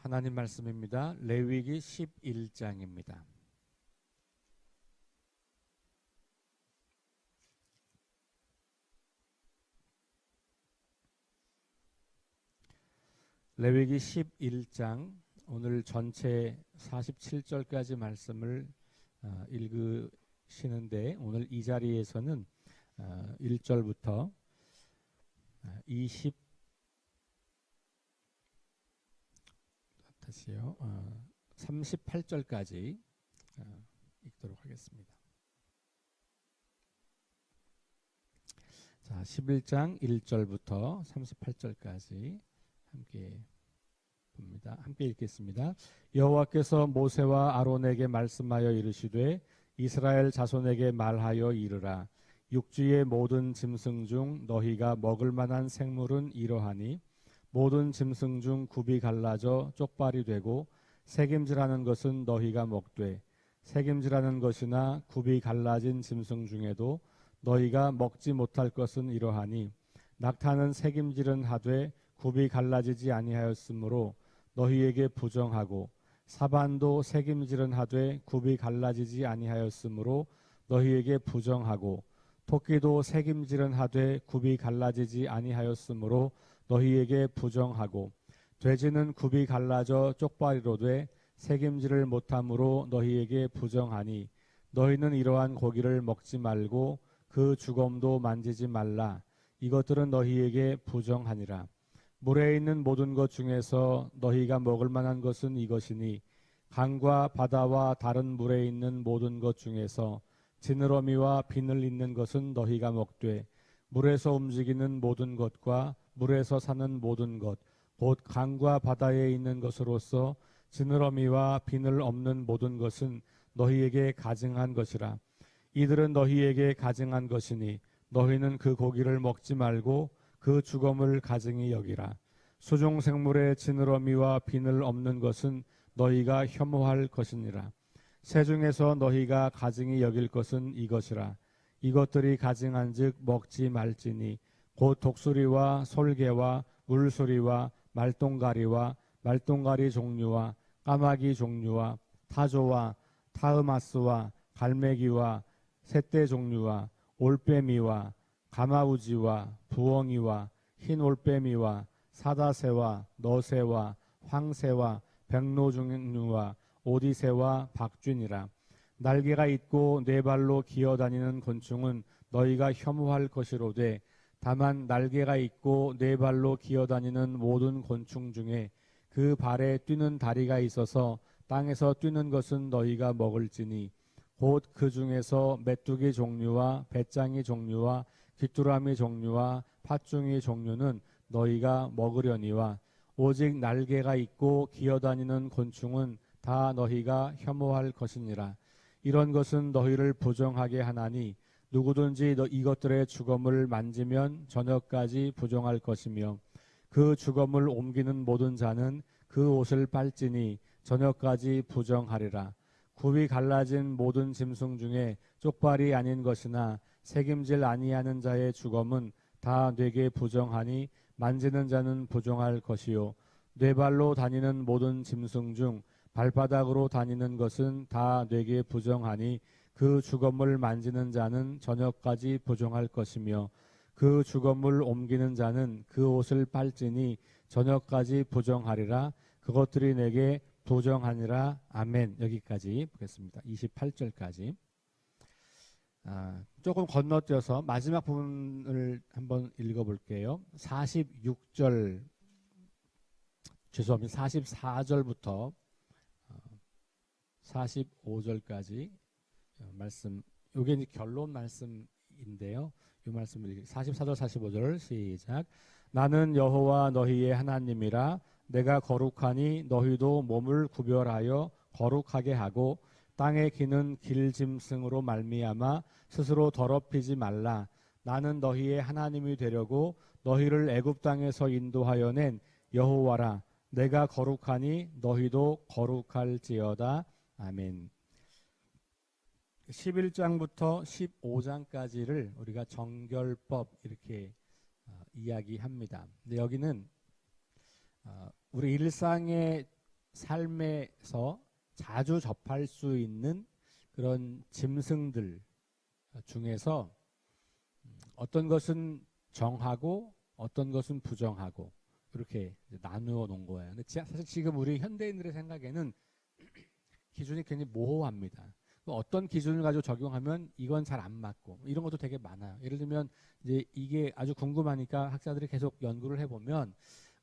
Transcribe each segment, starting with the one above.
하나님 말씀입니다. 레위기 11장입니다. 레위기 11장 오늘 전체 47절까지 말씀을 읽으시는데 오늘 이 자리에서는 1절부터 38절까지 읽도록 하겠습니다. 자, 11장 1절부터 38절까지 함께 봅니다. 함께 읽겠습니다. 여호와께서 모세와 아론에게 말씀하여 이르시되 이스라엘 자손에게 말하여 이르라. 육지의 모든 짐승 중 너희가 먹을 만한 생물은 이러하니 모든 짐승 중 굽이 갈라져 쪽발이 되고 새김질하는 것은 너희가 먹되 새김질하는 것이나 굽이 갈라진 짐승 중에도 너희가 먹지 못할 것은 이러하니 낙타는 새김질은 하되 굽이 갈라지지 아니하였으므로 너희에게 부정하고 사반도 새김질은 하되 굽이 갈라지지 아니하였으므로 너희에게 부정하고 토끼도 새김질은 하되 굽이 갈라지지 아니하였으므로 너희에게 부정하고 돼지는 굽이 갈라져 쪽발이로 돼 새김질을 못함으로 너희에게 부정하니 너희는 이러한 고기를 먹지 말고 그 주검도 만지지 말라. 이것들은 너희에게 부정하니라. 물에 있는 모든 것 중에서 너희가 먹을 만한 것은 이것이니 강과 바다와 다른 물에 있는 모든 것 중에서 지느러미와 비늘 있는 것은 너희가 먹되 물에서 움직이는 모든 것과 물에서 사는 모든 것 곧 강과 바다에 있는 것으로서 지느러미와 비늘 없는 모든 것은 너희에게 가증한 것이라. 이들은 너희에게 가증한 것이니 너희는 그 고기를 먹지 말고 그 주검을 가증히 여기라. 수종 생물의 지느러미와 비늘 없는 것은 너희가 혐오할 것이니라. 새 중에서 너희가 가증히 여길 것은 이것이라. 이것들이 가증한즉 먹지 말지니 곧 독수리와 솔개와 물소리와 말똥가리와 말똥가리 종류와 까마귀 종류와 타조와 타흐마스와 갈매기와 새떼 종류와 올빼미와 가마우지와 부엉이와 흰 올빼미와 사다새와 너새와 황새와 백로 종류와 오디새와 박쥐니라. 날개가 있고 네 발로 기어다니는 곤충은 너희가 혐오할 것이로되 다만 날개가 있고 네 발로 기어다니는 모든 곤충 중에 그 발에 뛰는 다리가 있어서 땅에서 뛰는 것은 너희가 먹을지니 곧 그 중에서 메뚜기 종류와 배짱이 종류와 귀뚜라미 종류와 팥중이 종류는 너희가 먹으려니와 오직 날개가 있고 기어다니는 곤충은 다 너희가 혐오할 것이니라. 이런 것은 너희를 부정하게 하나니 누구든지 이것들의 주검을 만지면 저녁까지 부정할 것이며 그 주검을 옮기는 모든 자는 그 옷을 빨지니 저녁까지 부정하리라. 굽이 갈라진 모든 짐승 중에 쪽발이 아닌 것이나 새김질 아니하는 자의 주검은 다 뇌게 부정하니 만지는 자는 부정할 것이요 네 발로 다니는 모든 짐승 중 발바닥으로 다니는 것은 다 뇌게 부정하니 그 주검을 만지는 자는 저녁까지 부정할 것이며 그 주검을 옮기는 자는 그 옷을 빨지니 저녁까지 부정하리라. 그것들이 내게 부정하니라. 아멘. 여기까지 보겠습니다. 28절까지. 조금 건너뛰어서 마지막 부분을 한번 읽어볼게요. 46절 죄송합니다. 44절부터 45절까지 말씀. 이게 이제 결론 말씀인데요. 이 말씀을 44절 45절 시작. 나는 여호와 너희의 하나님이라. 내가 거룩하니 너희도 몸을 구별하여 거룩하게 하고 땅에 기는 길짐승으로 말미암아 스스로 더럽히지 말라. 나는 너희의 하나님이 되려고 너희를 애굽 땅에서 인도하여 낸 여호와라. 내가 거룩하니 너희도 거룩할지어다. 아멘. 11장부터 15장까지를 우리가 정결법 이렇게 이야기합니다. 근데 여기는 우리 일상의 삶에서 자주 접할 수 있는 그런 짐승들 중에서 어떤 것은 정하고 어떤 것은 부정하고 이렇게 나누어 놓은 거예요. 근데 사실 지금 우리 현대인들의 생각에는 기준이 굉장히 모호합니다. 어떤 기준을 가지고 적용하면 이건 잘 안 맞고 이런 것도 되게 많아요. 예를 들면 이제 이게 아주 궁금하니까 학자들이 계속 연구를 해보면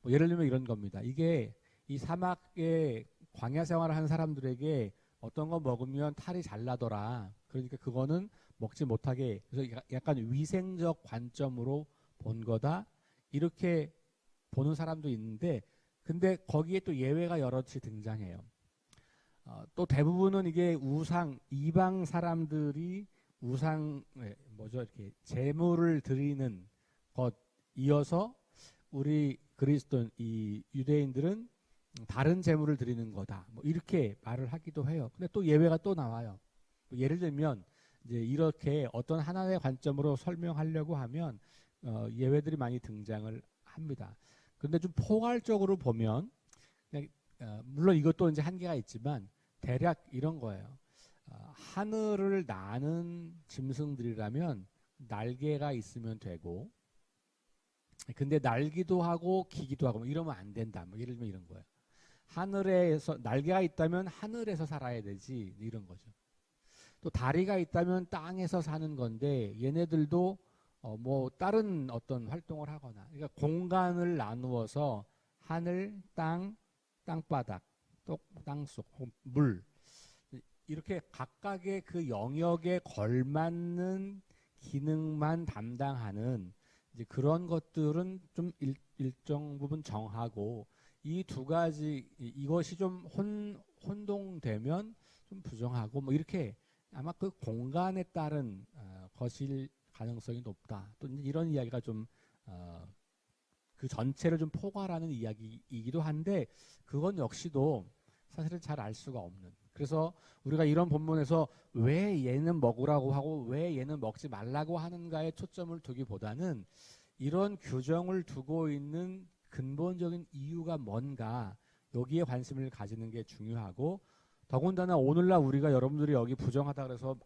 뭐 예를 들면 이런 겁니다. 이게 이 사막에 광야 생활을 하는 사람들에게 어떤 거 먹으면 탈이 잘 나더라. 그러니까 그거는 먹지 못하게, 그래서 약간 위생적 관점으로 본 거다. 이렇게 보는 사람도 있는데, 근데 거기에 또 예외가 여럿이 등장해요. 또 대부분은 이게 이방 사람들이 뭐죠, 이렇게 제물을 드리는 것 이어서 우리 이 유대인들은 다른 제물을 드리는 거다. 뭐 이렇게 말을 하기도 해요. 근데 또 예외가 또 나와요. 예를 들면 이제 이렇게 어떤 하나의 관점으로 설명하려고 하면 예외들이 많이 등장을 합니다. 그런데 좀 포괄적으로 보면 그냥 물론 이것도 이제 한계가 있지만 대략 이런 거예요. 하늘을 나는 짐승들이라면 날개가 있으면 되고, 근데 날기도 하고 기기도 하고 뭐 이러면 안 된다. 뭐 예를 들면 이런 거예요. 하늘에서 날개가 있다면 하늘에서 살아야 되지, 이런 거죠. 또 다리가 있다면 땅에서 사는 건데 얘네들도 뭐 다른 어떤 활동을 하거나, 그러니까 공간을 나누어서 하늘, 땅, 땅바닥, 또 땅속, 물, 이렇게 각각의 그 영역에 걸맞는 기능만 담당하는 이제 그런 것들은 좀 일정 부분 정하고, 이 두 가지 이것이 좀 혼동되면 좀 부정하고 뭐 이렇게 아마 그 공간에 따른 것일 가능성이 높다. 또 이런 이야기가 좀 그 전체를 좀 포괄하는 이야기이기도 한데, 그건 역시도 사실은 잘 알 수가 없는. 그래서 우리가 이런 본문에서 왜 얘는 먹으라고 하고 왜 얘는 먹지 말라고 하는가에 초점을 두기보다는 이런 규정을 두고 있는 근본적인 이유가 뭔가, 여기에 관심을 가지는 게 중요하고, 더군다나 오늘날 우리가 여러분들이 여기 부정하다 그래서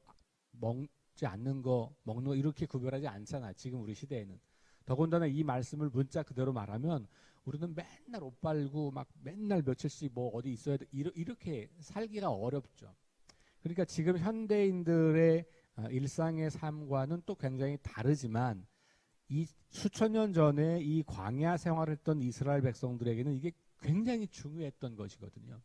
먹지 않는 거 먹는 거 이렇게 구별하지 않잖아, 지금 우리 시대에는. 더군다나 이 말씀을 문자 그대로 말하면 우리는 맨날 옷 빨고 막 맨날 며칠씩 뭐 어디 있어야 돼, 이렇게 살기가 어렵죠. 그러니까 지금 현대인들의 일상의 삶과는 또 굉장히 다르지만, 이 수천 년 전에 이 광야 생활했던 이스라엘 백성들에게는 이게 굉장히 중요했던 것이거든요.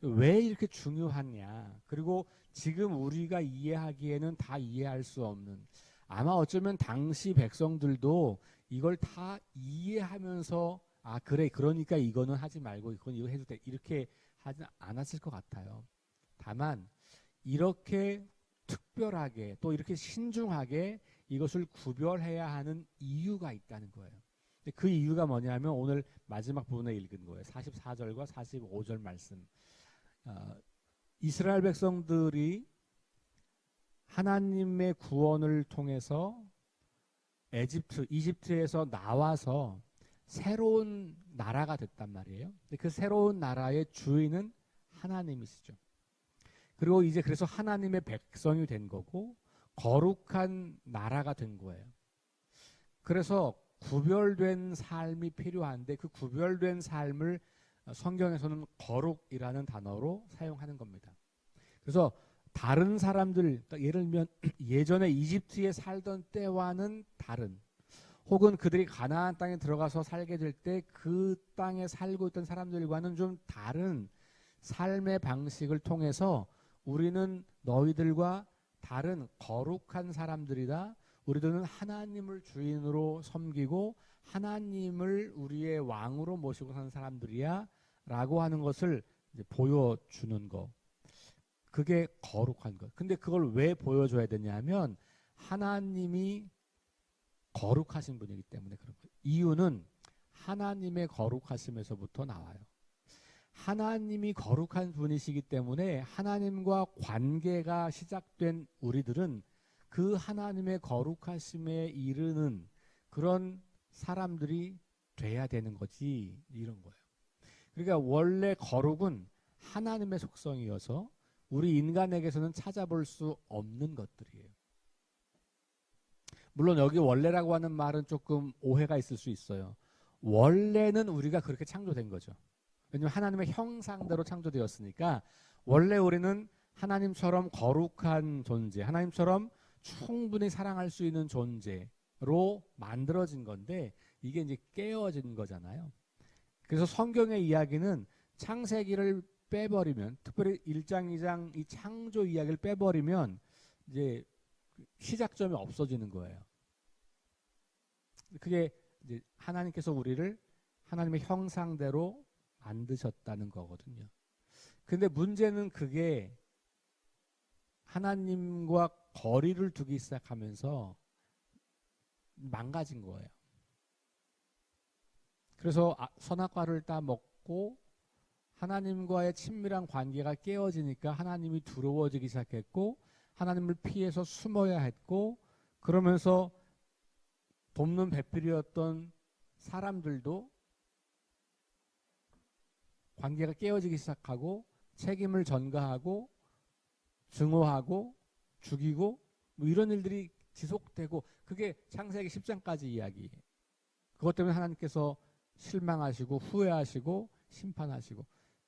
왜 이렇게 중요하냐, 그리고 지금 우리가 이해하기에는 다 이해할 수 없는, 아마 어쩌면 당시 백성들도 이걸 다 이해하면서 그래, 그러니까 이거는 하지 말고 이건 이거 해도 돼, 이렇게 하지 않았을 것 같아요. 다만 이렇게 특별하게 또 이렇게 신중하게 이것을 구별해야 하는 이유가 있다는 거예요. 그 이유가 뭐냐면 오늘 마지막 부분에 읽은 거예요. 44절과 45절 말씀. 이스라엘 백성들이 하나님의 구원을 통해서 이집트에서 나와서 새로운 나라가 됐단 말이에요. 근데 그 새로운 나라의 주인은 하나님이시죠. 그리고 이제 그래서 하나님의 백성이 된 거고 거룩한 나라가 된 거예요. 그래서 구별된 삶이 필요한데, 그 구별된 삶을 성경에서는 거룩이라는 단어로 사용하는 겁니다. 그래서 다른 사람들, 예를 들면 예전에 이집트에 살던 때와는 다른, 혹은 그들이 가나안 땅에 들어가서 살게 될 때 그 땅에 살고 있던 사람들과는 좀 다른 삶의 방식을 통해서 우리는 너희들과 다른 거룩한 사람들이다, 우리들은 하나님을 주인으로 섬기고 하나님을 우리의 왕으로 모시고 사는 사람들이야 라고 하는 것을 이제 보여주는 거, 그게 거룩한 것. 근데 그걸 왜 보여줘야 되냐면 하나님이 거룩하신 분이기 때문에 그런 거예요. 이유는 하나님의 거룩하심에서부터 나와요. 하나님이 거룩한 분이시기 때문에 하나님과 관계가 시작된 우리들은 그 하나님의 거룩하심에 이르는 그런 사람들이 돼야 되는 거지, 이런 거예요. 그러니까 원래 거룩은 하나님의 속성이어서 우리 인간에게서는 찾아볼 수 없는 것들이에요. 물론 여기 원래라고 하는 말은 조금 오해가 있을 수 있어요. 원래는 우리가 그렇게 창조된 거죠. 왜냐하면 하나님의 형상대로 창조되었으니까 원래 우리는 하나님처럼 거룩한 존재, 하나님처럼 충분히 사랑할 수 있는 존재로 만들어진 건데 이게 이제 깨어진 거잖아요. 그래서 성경의 이야기는 창세기를 빼버리면, 특별히 1장, 2장 이 창조 이야기를 빼버리면 이제 시작점이 없어지는 거예요. 그게 이제 하나님께서 우리를 하나님의 형상대로 만드셨다는 거거든요. 근데 문제는 그게 하나님과 거리를 두기 시작하면서 망가진 거예요. 그래서 선악과를 따먹고 하나님과의 친밀한 관계가 깨어지니까 하나님이 두려워지기 시작했고 하나님을 피해서 숨어야 했고 그러면서 돕는 배필이었던 사람들도 관계가 깨어지기 시작하고 책임을 전가하고 증오하고 죽이고 뭐 이런 일들이 지속되고 그게 창세기 10장까지 이야기예요. 그것 때문에 하나님께서 실망하시고 후회하시고 심판하시고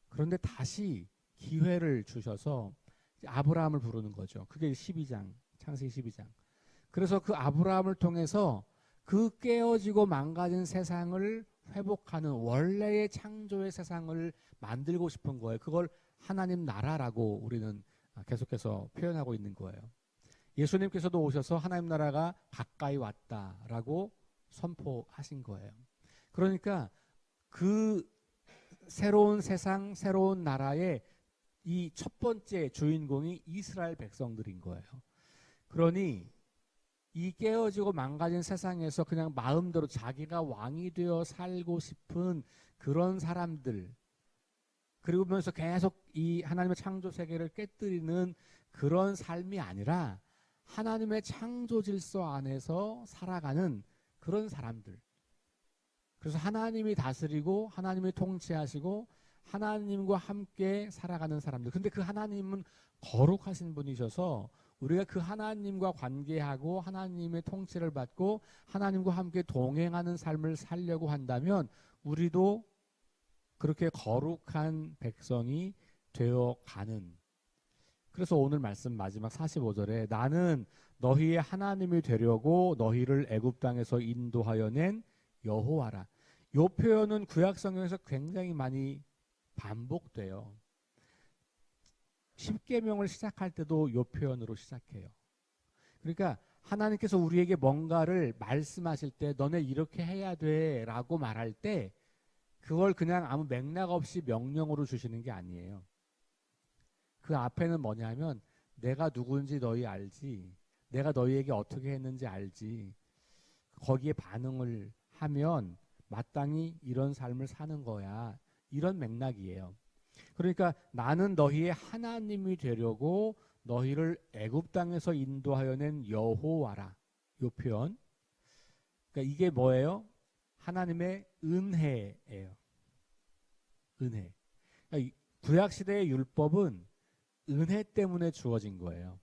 그런데 다시 기회를 주셔서 아브라함을 부르는 거죠. 그게 12장, 창세기 12장. 그래서 그 아브라함을 통해서 그 깨어지고 망가진 세상을 회복하는 원래의 창조의 세상을 만들고 싶은 거예요. 그걸 하나님 나라라고 우리는 계속해서 표현하고 있는 거예요. 예수님께서도 오셔서 하나님 나라가 가까이 왔다라고 선포하신 거예요. 그러니까 그 새로운 세상, 새로운 나라의 이 첫 번째 주인공이 이스라엘 백성들인 거예요. 그러니 이 깨어지고 망가진 세상에서 그냥 마음대로 자기가 왕이 되어 살고 싶은 그런 사람들 그러면서 계속 이 하나님의 창조 세계를 깨뜨리는 그런 삶이 아니라 하나님의 창조 질서 안에서 살아가는 그런 사람들. 그래서 하나님이 다스리고 하나님이 통치하시고 하나님과 함께 살아가는 사람들. 근데 그 하나님은 거룩하신 분이셔서 우리가 그 하나님과 관계하고 하나님의 통치를 받고 하나님과 함께 동행하는 삶을 살려고 한다면 우리도 그렇게 거룩한 백성이 되어가는. 그래서 오늘 말씀 마지막 45절에 나는 너희의 하나님이 되려고 너희를 애굽 땅에서 인도하여 낸 여호와라. 이 표현은 구약 성경에서 굉장히 많이 반복돼요. 십계명을 시작할 때도 이 표현으로 시작해요. 그러니까 하나님께서 우리에게 뭔가를 말씀하실 때 너네 이렇게 해야 돼 라고 말할 때 그걸 그냥 아무 맥락 없이 명령으로 주시는 게 아니에요. 그 앞에는 뭐냐면 내가 누군지 너희 알지, 내가 너희에게 어떻게 했는지 알지, 거기에 반응을 하면 마땅히 이런 삶을 사는 거야, 이런 맥락이에요. 그러니까 나는 너희의 하나님이 되려고 너희를 애굽 땅에서 인도하여 낸 여호와라. 이 표현. 그러니까 이게 뭐예요? 하나님의 은혜예요. 은혜. 그러니까 구약 시대의 율법은 은혜 때문에 주어진 거예요.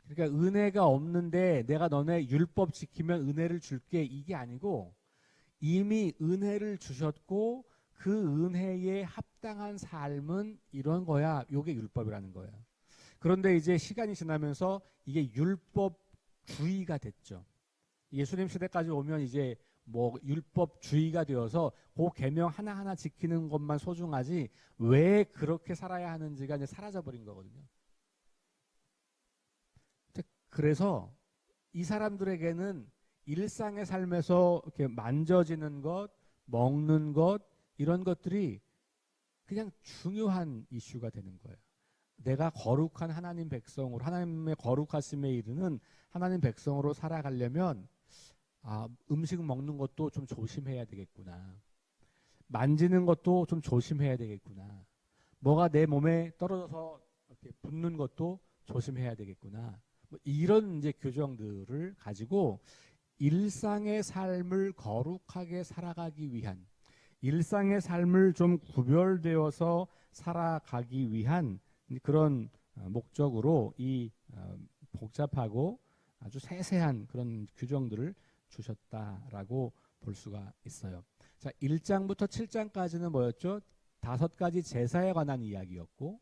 그러니까 은혜가 없는데 내가 너네 율법 지키면 은혜를 줄게 이게 아니고 이미 은혜를 주셨고 그 은혜에 합당한 삶은 이런 거야. 이게 율법이라는 거예요. 그런데 이제 시간이 지나면서 이게 율법주의가 됐죠. 예수님 시대까지 오면 이제 뭐 율법주의가 되어서 그 계명 하나하나 지키는 것만 소중하지 왜 그렇게 살아야 하는지가 이제 사라져버린 거거든요. 그래서 이 사람들에게는 일상의 삶에서 이렇게 만져지는 것, 먹는 것 이런 것들이 그냥 중요한 이슈가 되는 거예요. 내가 거룩한 하나님 백성으로 하나님의 거룩하심에 이르는 하나님 백성으로 살아가려면 음식 먹는 것도 좀 조심해야 되겠구나. 만지는 것도 좀 조심해야 되겠구나. 뭐가 내 몸에 떨어져서 이렇게 붙는 것도 조심해야 되겠구나. 뭐 이런 이제 규정들을 가지고 일상의 삶을 거룩하게 살아가기 위한 일상의 삶을 좀 구별되어서 살아가기 위한 그런 목적으로 이 복잡하고 아주 세세한 그런 규정들을 주셨다라고 볼 수가 있어요. 자, 1장부터 7장까지는 뭐였죠? 5가지 제사에 관한 이야기였고,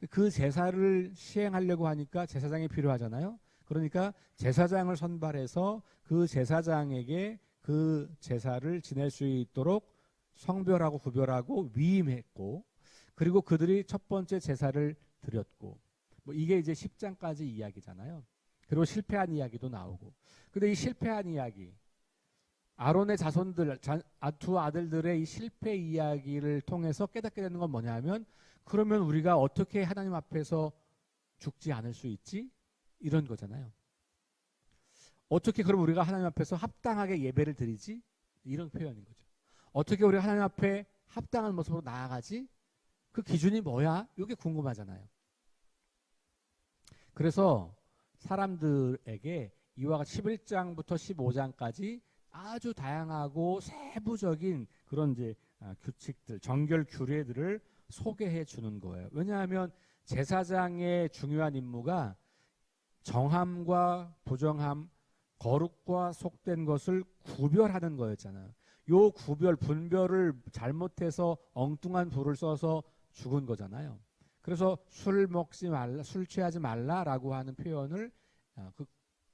그 제사를 시행하려고 하니까 제사장이 필요하잖아요. 그러니까 제사장을 선발해서 그 제사장에게 그 제사를 지낼 수 있도록 성별하고 구별하고 위임했고, 그리고 그들이 첫 번째 제사를 드렸고, 뭐 이게 이제 10장까지 이야기잖아요. 그리고 실패한 이야기도 나오고. 근데 이 실패한 이야기, 아론의 자손들, 두 아들들의 이 실패 이야기를 통해서 깨닫게 되는 건 뭐냐면, 그러면 우리가 어떻게 하나님 앞에서 죽지 않을 수 있지? 이런 거잖아요. 어떻게 그럼 우리가 하나님 앞에서 합당하게 예배를 드리지? 이런 표현인 거죠. 어떻게 우리가 하나님 앞에 합당한 모습으로 나아가지? 그 기준이 뭐야? 이게 궁금하잖아요. 그래서 사람들에게 이와 같이 11장부터 15장까지 아주 다양하고 세부적인 그런 이제 규칙들, 정결 규례들을 소개해 주는 거예요. 왜냐하면 제사장의 중요한 임무가 정함과 부정함, 거룩과 속된 것을 구별하는 거였잖아요. 요 구별, 분별을 잘못해서 엉뚱한 불을 써서 죽은 거잖아요. 그래서 술 먹지 말라, 술 취하지 말라라고 하는 표현을 그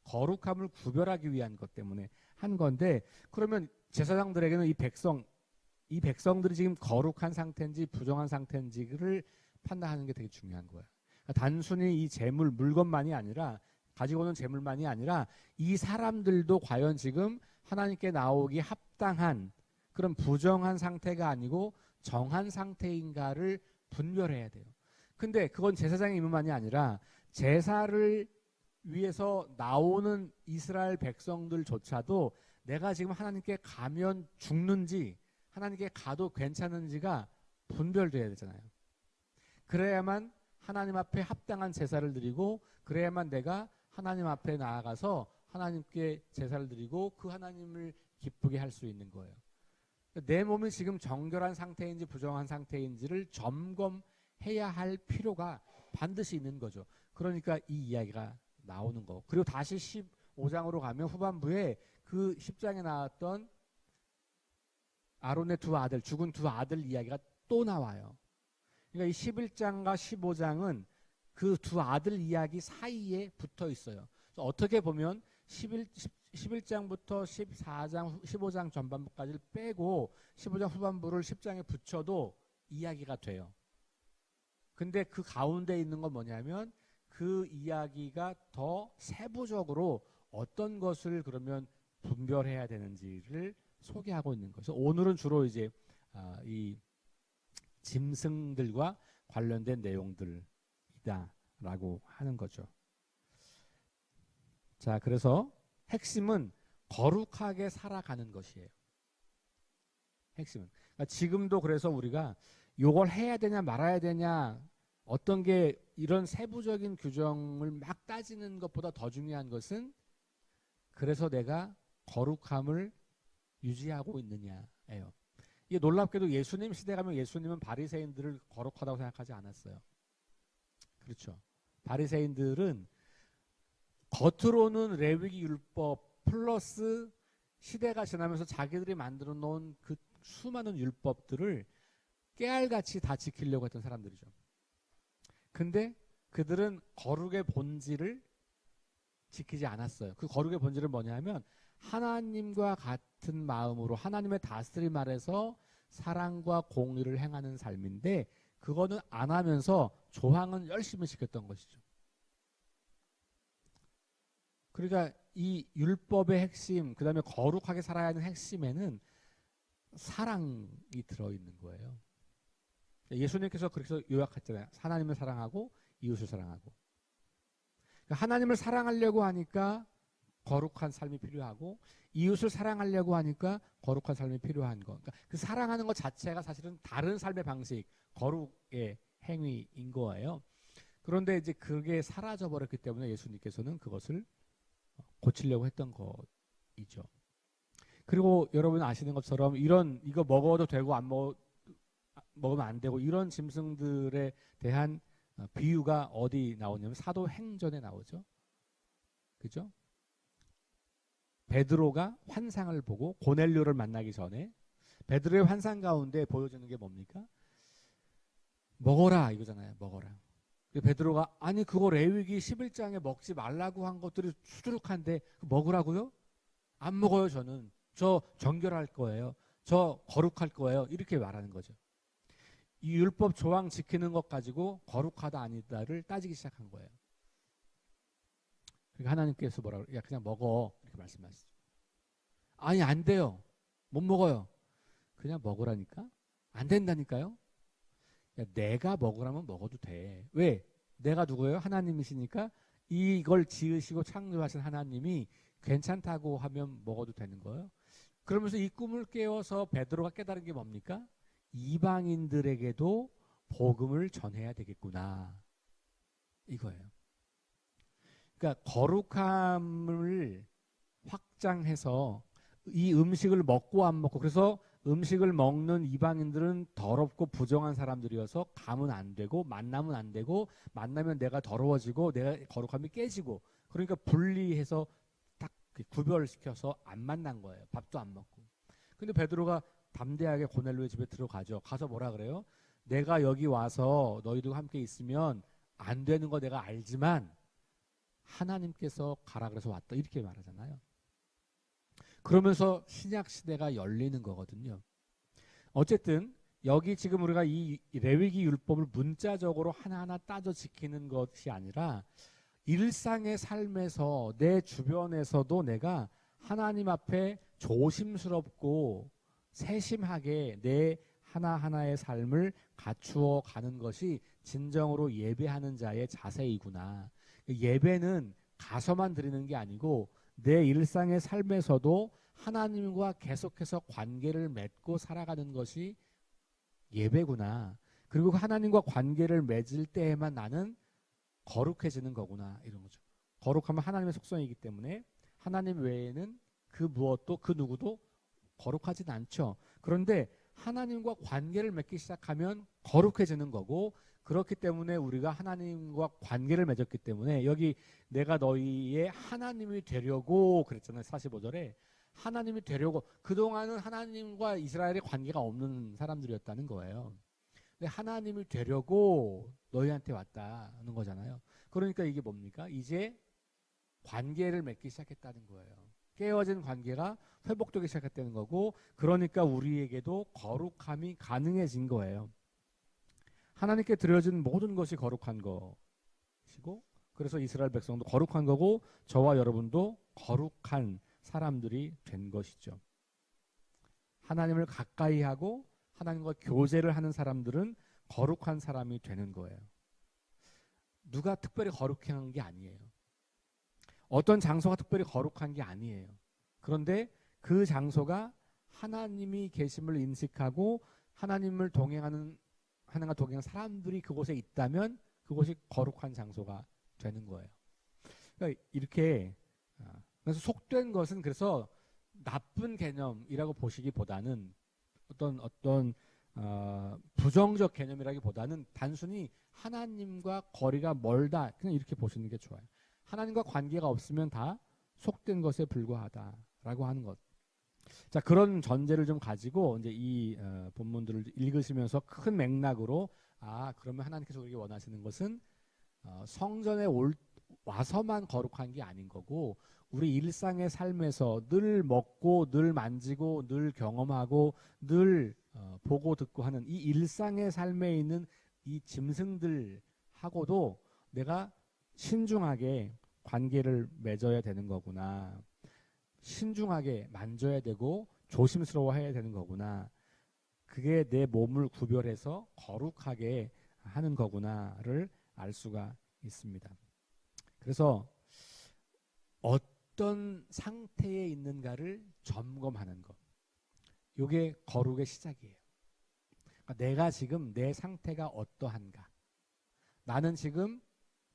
거룩함을 구별하기 위한 것 때문에 한 건데, 그러면 제사장들에게는 이 백성들이 지금 거룩한 상태인지 부정한 상태인지를 판단하는 게 되게 중요한 거예요. 그러니까 단순히 이 재물, 물건만이 아니라, 가지고 오는 재물만이 아니라 이 사람들도 과연 지금 하나님께 나오기 합당한 그런 부정한 상태가 아니고 정한 상태인가를 분별해야 돼요. 근데 그건 제사장의 임무만이 아니라 제사를 위해서 나오는 이스라엘 백성들조차도 내가 지금 하나님께 가면 죽는지 하나님께 가도 괜찮은지가 분별돼야 되잖아요. 그래야만 하나님 앞에 합당한 제사를 드리고, 그래야만 내가 하나님 앞에 나아가서 하나님께 제사를 드리고 그 하나님을 기쁘게 할 수 있는 거예요. 내 몸이 지금 정결한 상태인지 부정한 상태인지를 점검해야 할 필요가 반드시 있는 거죠. 그러니까 이 이야기가 나오는 거. 그리고 다시 15장으로 가면 후반부에 그 10장에 나왔던 아론의 두 아들, 죽은 두 아들 이야기가 또 나와요. 그러니까 이 11장과 15장은 그 두 아들 이야기 사이에 붙어 있어요. 어떻게 보면 11장부터 14장, 15장 전반부까지를 빼고 15장 후반부를 10장에 붙여도 이야기가 돼요. 근데 그 가운데 있는 건 뭐냐면 그 이야기가 더 세부적으로 어떤 것을 그러면 분별해야 되는지를 소개하고 있는 거죠. 오늘은 주로 이제 이 짐승들과 관련된 내용들이다라고 하는 거죠. 자, 그래서 핵심은 거룩하게 살아가는 것이에요. 핵심은. 그러니까 지금도 그래서 우리가 요걸 해야 되냐 말아야 되냐, 어떤 게 이런 세부적인 규정을 막 따지는 것보다 더 중요한 것은, 그래서 내가 거룩함을 유지하고 있느냐예요. 이게 놀랍게도 예수님 시대 가면 예수님은 바리새인들을 거룩하다고 생각하지 않았어요. 그렇죠. 바리새인들은 겉으로는 레위기 율법 플러스 시대가 지나면서 자기들이 만들어 놓은 그 수많은 율법들을 깨알같이 다 지키려고 했던 사람들이죠. 근데 그들은 거룩의 본질을 지키지 않았어요. 그 거룩의 본질은 뭐냐면 하나님과 같은 마음으로 하나님의 다스림 아래서 사랑과 공의를 행하는 삶인데, 그거는 안 하면서 조항은 열심히 지켰던 것이죠. 그러니까 이 율법의 핵심, 그 다음에 거룩하게 살아야 하는 핵심에는 사랑이 들어있는 거예요. 예수님께서 그렇게 요약했잖아요. 하나님을 사랑하고 이웃을 사랑하고. 그러니까 하나님을 사랑하려고 하니까 거룩한 삶이 필요하고, 이웃을 사랑하려고 하니까 거룩한 삶이 필요한 거. 그러니까 그 사랑하는 것 자체가 사실은 다른 삶의 방식, 거룩의 행위인 거예요. 그런데 이제 그게 사라져 버렸기 때문에 예수님께서는 그것을 고치려고 했던 거이죠. 그리고 여러분 아시는 것처럼 이거 먹어도 되고 먹으면 안 되고 이런 짐승들에 대한 비유가 어디 나오냐면 사도행전에 나오죠. 그죠? 베드로가 환상을 보고 고넬료를 만나기 전에 베드로의 환상 가운데 보여주는 게 뭡니까? 먹어라 이거잖아요. 먹어라. 베드로가 아니 그거 레위기 11장에 먹지 말라고 한 것들이 수두룩한데 먹으라고요? 안 먹어요. 저는. 저 정결할 거예요. 저 거룩할 거예요. 이렇게 말하는 거죠. 이 율법 조항 지키는 것 가지고 거룩하다 아니다를 따지기 시작한 거예요. 그러니까 하나님께서 뭐라고 그래요? 야 그냥 먹어 이렇게 말씀하시죠. 아니 안 돼요. 못 먹어요. 그냥 먹으라니까? 안 된다니까요? 야, 내가 먹으라면 먹어도 돼. 왜? 내가 누구예요? 하나님이시니까 이걸 지으시고 창조하신 하나님이 괜찮다고 하면 먹어도 되는 거예요. 그러면서 이 꿈을 깨워서 베드로가 깨달은 게 뭡니까? 이방인들에게도 복음을 전해야 되겠구나. 이거예요. 그러니까 거룩함을 확장해서 이 음식을 먹고 안 먹고 그래서 음식을 먹는 이방인들은 더럽고 부정한 사람들이어서 가면 안 되고 만나면 안 되고 만나면 내가 더러워지고 내가 거룩함이 깨지고 그러니까 분리해서 딱 구별시켜서 안 만난 거예요. 밥도 안 먹고. 근데 베드로가 담대하게 고넬료의 집에 들어가죠. 가서 뭐라 그래요? 내가 여기 와서 너희들과 함께 있으면 안 되는 거 내가 알지만 하나님께서 가라 그래서 왔다 이렇게 말하잖아요. 그러면서 신약 시대가 열리는 거거든요. 어쨌든 여기 지금 우리가 이 레위기 율법을 문자적으로 하나하나 따져 지키는 것이 아니라 일상의 삶에서 내 주변에서도 내가 하나님 앞에 조심스럽고 세심하게 내 하나하나의 삶을 갖추어 가는 것이 진정으로 예배하는 자의 자세이구나. 예배는 가서만 드리는 게 아니고 내 일상의 삶에서도 하나님과 계속해서 관계를 맺고 살아가는 것이 예배구나. 그리고 하나님과 관계를 맺을 때에만 나는 거룩해지는 거구나. 이런 거죠. 거룩하면 하나님의 속성이기 때문에 하나님 외에는 그 무엇도 그 누구도 거룩하진 않죠. 그런데 하나님과 관계를 맺기 시작하면 거룩해지는 거고 그렇기 때문에 우리가 하나님과 관계를 맺었기 때문에 여기 내가 너희의 하나님이 되려고 그랬잖아요. 45절에 하나님이 되려고 그동안은 하나님과 이스라엘의 관계가 없는 사람들이었다는 거예요. 근데 하나님이 되려고 너희한테 왔다는 거잖아요. 그러니까 이게 뭡니까? 이제 관계를 맺기 시작했다는 거예요. 깨어진 관계가 회복되기 시작했다는 거고 그러니까 우리에게도 거룩함이 가능해진 거예요. 하나님께 드려진 모든 것이 거룩한 것이고 그래서 이스라엘 백성도 거룩한 거고 저와 여러분도 거룩한 사람들이 된 것이죠. 하나님을 가까이 하고 하나님과 교제를 하는 사람들은 거룩한 사람이 되는 거예요. 누가 특별히 거룩한 게 아니에요. 어떤 장소가 특별히 거룩한 게 아니에요. 그런데 그 장소가 하나님이 계심을 인식하고 하나님을 하나님과 동행하는 사람들이 그곳에 있다면 그곳이 거룩한 장소가 되는 거예요. 그러니까 이렇게 그래서 속된 것은 그래서 나쁜 개념이라고 보시기보다는 어떤 부정적 개념이라기보다는 단순히 하나님과 거리가 멀다 그냥 이렇게 보시는 게 좋아요. 하나님과 관계가 없으면 다 속된 것에 불과하다라고 하는 것. 자 그런 전제를 좀 가지고 이제 이 본문들을 읽으시면서 큰 맥락으로 그러면 하나님께서 우리에게 원하시는 것은 성전에 와서만 거룩한 게 아닌 거고 우리 일상의 삶에서 늘 먹고 늘 만지고 늘 경험하고 늘 보고 듣고 하는 이 일상의 삶에 있는 이 짐승들하고도 내가 신중하게 관계를 맺어야 되는 거구나. 신중하게 만져야 되고 조심스러워해야 되는 거구나. 그게 내 몸을 구별해서 거룩하게 하는 거구나를 알 수가 있습니다. 그래서 어떤 상태에 있는가를 점검하는 것. 이게 거룩의 시작이에요. 그러니까 내가 지금 내 상태가 어떠한가. 나는 지금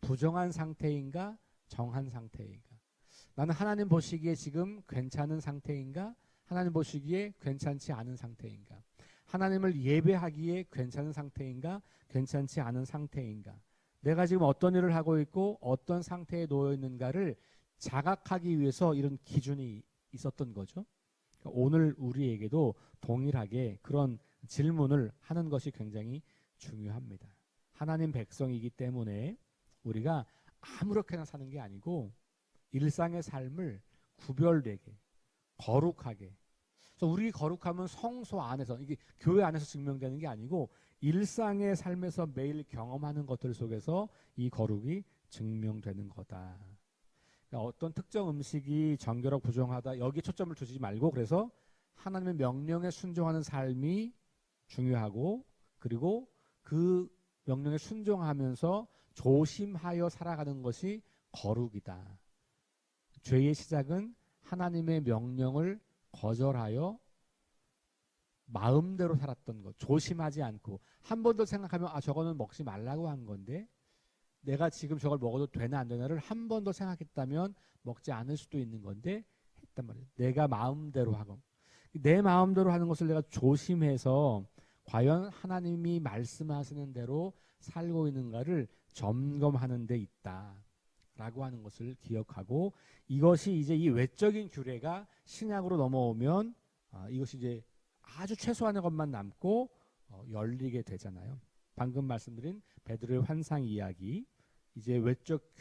부정한 상태인가 정한 상태인가. 나는 하나님 보시기에 지금 괜찮은 상태인가 하나님 보시기에 괜찮지 않은 상태인가? 하나님을 예배하기에 괜찮은 상태인가? 괜찮지 않은 상태인가? 내가 지금 어떤 일을 하고 있고 어떤 상태에 놓여 있는가를 자각하기 위해서 이런 기준이 있었던 거죠. 그러니까 오늘 우리에게도 동일하게 그런 질문을 하는 것이 굉장히 중요합니다. 하나님 백성이기 때문에 우리가 아무렇게나 사는 게 아니고 일상의 삶을 구별되게 거룩하게. 그래서 우리 거룩함은 성소 안에서, 이게 교회 안에서 증명되는 게 아니고 일상의 삶에서 매일 경험하는 것들 속에서 이 거룩이 증명되는 거다. 그러니까 어떤 특정 음식이 정결하고 부정하다 여기에 초점을 두지 말고, 그래서 하나님의 명령에 순종하는 삶이 중요하고, 그리고 그 명령에 순종하면서 조심하여 살아가는 것이 거룩이다. 죄의 시작은 하나님의 명령을 거절하여 마음대로 살았던 것, 조심하지 않고 한 번 더 생각하면 저거는 먹지 말라고 한 건데 내가 지금 저걸 먹어도 되나 안 되나를 한 번 더 생각했다면 먹지 않을 수도 있는 건데 했단 말이에요. 내가 마음대로 하고, 내 마음대로 하는 것을 내가 조심해서 과연 하나님이 말씀하시는 대로 살고 있는가를 점검하는 데 있다라고 하는 것을 기억하고, 이것이 이제 이 외적인 규례가 신약으로 넘어오면 이것이 이제 아주 최소한의 것만 남고 열리게 되잖아요. 방금 말씀드린 베드로의 환상 이야기, 이제 외적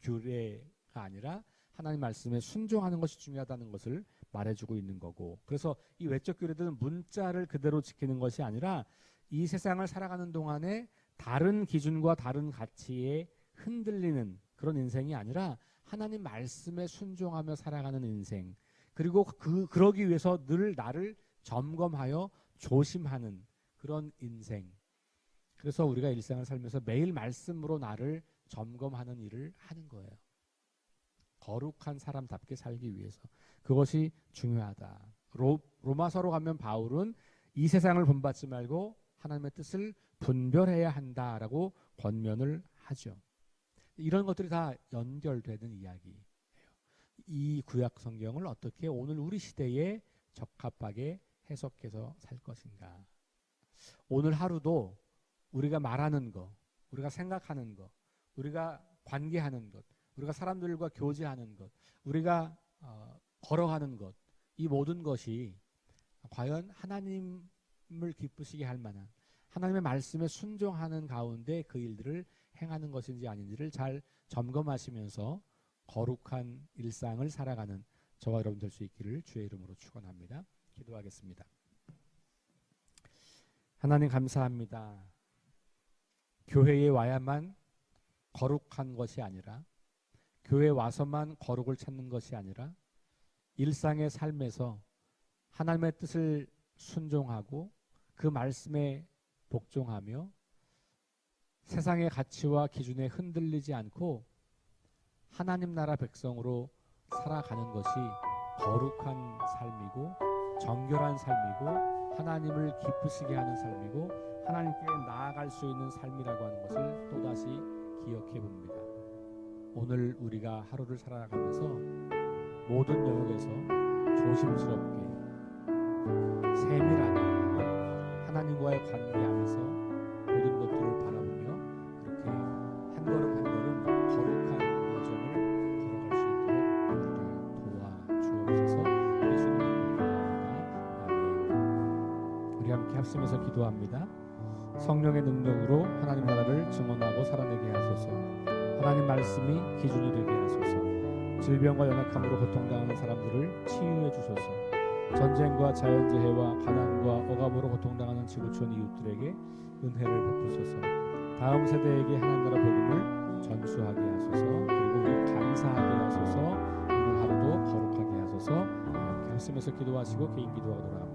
규례가 아니라 하나님 말씀에 순종하는 것이 중요하다는 것을 말해주고 있는 거고, 그래서 이 외적 규례들은 문자를 그대로 지키는 것이 아니라 이 세상을 살아가는 동안에 다른 기준과 다른 가치에 흔들리는 그런 인생이 아니라 하나님 말씀에 순종하며 살아가는 인생, 그리고 그러기 위해서 늘 나를 점검하여 조심하는 그런 인생. 그래서 우리가 일상을 살면서 매일 말씀으로 나를 점검하는 일을 하는 거예요. 거룩한 사람답게 살기 위해서. 그것이 중요하다. 로마서로 가면 바울은 이 세상을 본받지 말고 하나님의 뜻을 분별해야 한다라고 권면을 하죠. 이런 것들이 다 연결되는 이야기예요. 이 구약 성경을 어떻게 오늘 우리 시대에 적합하게 해석해서 살 것인가. 오늘 하루도 우리가 말하는 것, 우리가 생각하는 것, 우리가 관계하는 것, 우리가 사람들과 교제하는 것, 우리가 걸어가는 것, 이 모든 것이 과연 하나님을 기쁘시게 할 만한, 하나님의 말씀에 순종하는 가운데 그 일들을 행하는 것인지 아닌지를 잘 점검하시면서 거룩한 일상을 살아가는 저와 여러분 될 수 있기를 주의 이름으로 축원합니다. 기도하겠습니다. 하나님 감사합니다. 교회에 와야만 거룩한 것이 아니라, 교회에 와서만 거룩을 찾는 것이 아니라 일상의 삶에서 하나님의 뜻을 순종하고 그 말씀에 복종하며 세상의 가치와 기준에 흔들리지 않고 하나님 나라 백성으로 살아가는 것이 거룩한 삶이고 정결한 삶이고 하나님을 기쁘시게 하는 삶이고 하나님께 나아갈 수 있는 삶이라고 하는 것을 또다시 기억해 봅니다. 오늘 우리가 하루를 살아가면서 모든 영역에서 조심스럽게 세밀하게 하나님과의 관계 안에서 모든 것들을 바라보며 그렇게 한 걸음 한 걸음 거룩한 여정을 걸어갈 수 있도록 우리를 도와주옵소서. 예수님의 이름으로 기도합니다. 아멘. 우리 함께 합심해서 기도합니다. 성령의 능력으로 하나님 나라를 증언하고 살아내게 하소서. 하나님 말씀이 기준이 되게 하소서. 질병과 연약함으로 고통당하는 사람들을 치유해 주소서. 전쟁과 자연재해와 가난과 억압으로 고통당하는 지구촌 이웃들에게 은혜를 베푸소서. 다음 세대에게 하나님 나라 복음을 전수하게 하소서. 그리고 우리 감사하게 하소서. 오늘 하루도 거룩하게 하소서. 함께 합심해서 기도하시고 개인 기도하고 돌아갑니다.